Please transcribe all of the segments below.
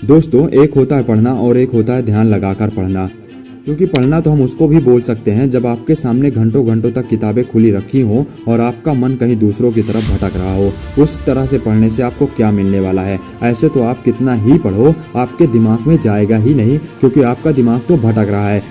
दोस्तों, एक होता है पढ़ना और एक होता है ध्यान लगाकर पढ़ना। क्योंकि पढ़ना तो हम उसको भी बोल सकते हैं जब आपके सामने घंटों घंटों तक किताबें खुली रखी हो और आपका मन कहीं दूसरों की तरफ भटक रहा हो। उस तरह से पढ़ने से आपको क्या मिलने वाला है? ऐसे तो आप कितना ही पढ़ो, आपके दिमाग में जाएगा ही नहीं, क्योंकि आपका दिमाग तो भटक रहा है।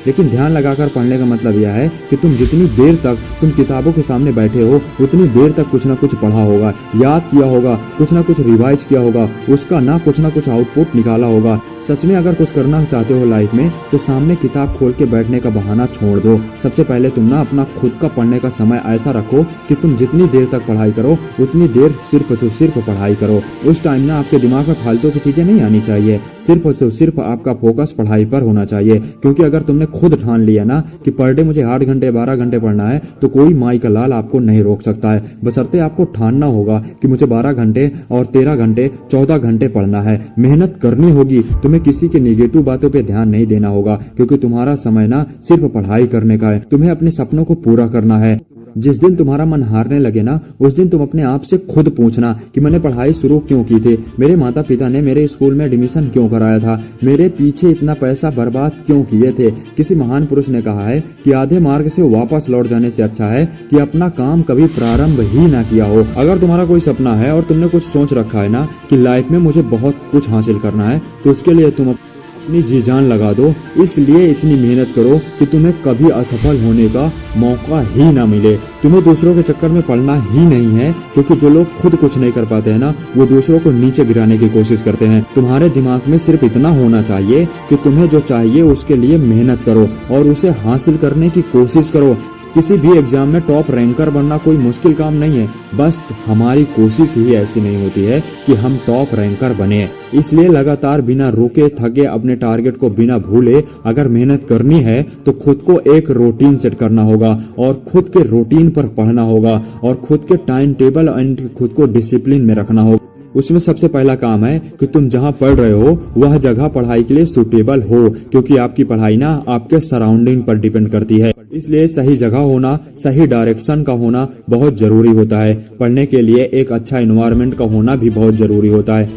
लेकिन ध्यान लगाकर पढ़ने का मतलब यह है कि तुम जितनी देर तक तुम किताबों के सामने बैठे हो उतनी देर तक कुछ ना कुछ पढ़ा होगा, याद किया होगा, कुछ ना कुछ रिवाइज किया होगा, उसका ना कुछ आउटपुट निकाला होगा। सच में अगर कुछ करना चाहते हो लाइफ में तो सामने किताब खोल के बैठने का बहाना छोड़ दो। सबसे पहले तुम ना अपना खुद का पढ़ने का समय ऐसा रखो कि तुम जितनी देर तक पढ़ाई करो उतनी देर सिर्फ पढ़ाई करो। उस टाइम ना आपके दिमाग में फालतू की चीजें नहीं आनी चाहिए, सिर्फ आपका फोकस पढ़ाई पर होना चाहिए। क्योंकि अगर तुमने खुद ठान लिया ना कि पर डे मुझे 8 घंटे 12 घंटे पढ़ना है तो कोई माई का लाल आपको नहीं रोक सकता है। बशर्ते आपको ठानना होगा कि मुझे 12 घंटे और 13 घंटे 14 घंटे पढ़ना है। मेहनत करनी होगी, तुम्हें किसी के नेगेटिव बातों पे ध्यान नहीं देना होगा, क्योंकि तुम्हारा समय ना सिर्फ पढ़ाई करने का है। तुम्हें अपने सपनों को पूरा करना है। जिस दिन तुम्हारा मन हारने लगे ना उस दिन तुम अपने आप से खुद पूछना कि मैंने पढ़ाई शुरू क्यों की थी, मेरे माता पिता ने मेरे स्कूल में एडमिशन क्यों कराया था, मेरे पीछे इतना पैसा बर्बाद क्यों किए थे। किसी महान पुरुष ने कहा है कि आधे मार्ग से वापस लौट जाने से अच्छा है कि अपना काम कभी प्रारंभ ही ना किया हो। अगर तुम्हारा कोई सपना है और तुमने कुछ सोच रखा है ना कि लाइफ में मुझे बहुत कुछ हासिल करना है तो उसके लिए तुम अपनी जी जान लगा दो। इसलिए इतनी मेहनत करो कि तुम्हें कभी असफल होने का मौका ही ना मिले। तुम्हें दूसरों के चक्कर में पड़ना ही नहीं है, क्योंकि जो लोग खुद कुछ नहीं कर पाते हैं ना वो दूसरों को नीचे गिराने की कोशिश करते हैं। तुम्हारे दिमाग में सिर्फ इतना होना चाहिए कि तुम्हें जो चाहिए उसके लिए मेहनत करो और उसे हासिल करने की कोशिश करो। किसी भी एग्जाम में टॉप रैंकर बनना कोई मुश्किल काम नहीं है, बस हमारी कोशिश ही ऐसी नहीं होती है कि हम टॉप रैंकर बने। इसलिए लगातार बिना रुके थके अपने टारगेट को बिना भूले अगर मेहनत करनी है तो खुद को एक रूटीन सेट करना होगा और खुद के रूटीन पर पढ़ना होगा और खुद के टाइम टेबल एंड खुद को डिसिप्लिन में रखना होगा। उसमें सबसे पहला काम है कि तुम जहां पढ़ रहे हो वह जगह पढ़ाई के लिए सुटेबल हो, क्योंकि आपकी पढ़ाई ना आपके सराउंडिंग पर डिपेंड करती है। इसलिए सही जगह होना, सही डायरेक्शन का होना बहुत जरूरी होता है। पढ़ने के लिए एक अच्छा एनवायरनमेंट का होना भी बहुत जरूरी होता है,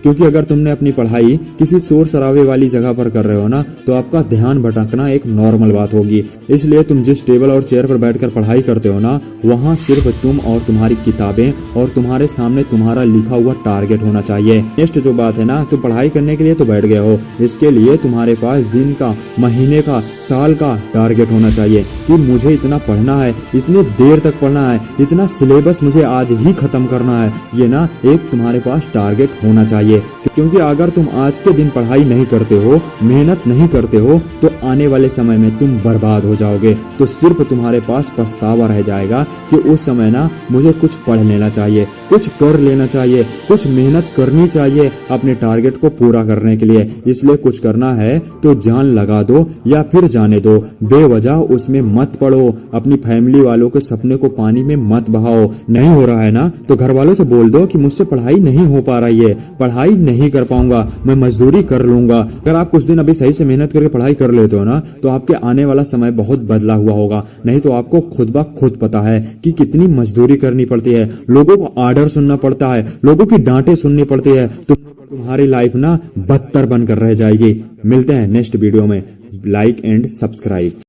क्योंकि अगर तुमने अपनी पढ़ाई किसी शोर शराबे वाली जगह पर कर रहे हो ना तो आपका ध्यान भटकना एक नॉर्मल बात होगी। इसलिए तुम जिस टेबल और चेयर पर बैठकर पढ़ाई करते हो ना वहाँ सिर्फ तुम और तुम्हारी किताबें और तुम्हारे सामने तुम्हारा लिखा हुआ टारगेट होना चाहिए। नेक्स्ट जो बात है ना, तुम पढ़ाई करने के लिए तो बैठ गए हो, इसके लिए तुम्हारे पास दिन का, महीने का, साल का टारगेट होना चाहिए कि मुझे इतना पढ़ना है, इतनी देर तक पढ़ना है, इतना सिलेबस मुझे आज ही खत्म करना है। ये ना एक तुम्हारे पास टारगेट होना चाहिए, क्योंकि अगर तुम आज के दिन पढ़ाई नहीं करते हो, मेहनत नहीं करते हो तो आने वाले समय में तुम बर्बाद हो जाओगे। तो सिर्फ तुम्हारे पास पछतावा रह जाएगा कि उस समय ना मुझे कुछ पढ़ लेना चाहिए, कुछ कर लेना चाहिए, कुछ मेहनत करनी चाहिए अपने टारगेट को पूरा करने के लिए। इसलिए कुछ करना है तो जान लगा दो या फिर जाने दो, बेवजह उसमें मत पड़ो। अपनी फैमिली वालों के सपने को पानी में मत बहाओ। नहीं हो रहा है ना तो घर वालों से बोल दो कि मुझसे पढ़ाई नहीं हो पा रही है, पढ़ाई नहीं कर पाऊंगा, मैं मजदूरी कर लूंगा। अगर आप कुछ दिन अभी सही से मेहनत करके पढ़ाई कर लेते हो ना तो आपके आने वाला समय बहुत बदला हुआ होगा। नहीं तो आपको खुद ब खुद पता है कि कितनी मजदूरी करनी पड़ती है, लोगों को आर्डर सुनना पड़ता है, लोगों की डांटें सुननी पड़ती है, तो तुम्हारी लाइफ ना बदतर बनकर रह जाएगी। मिलते हैं नेक्स्ट वीडियो में। Like and subscribe.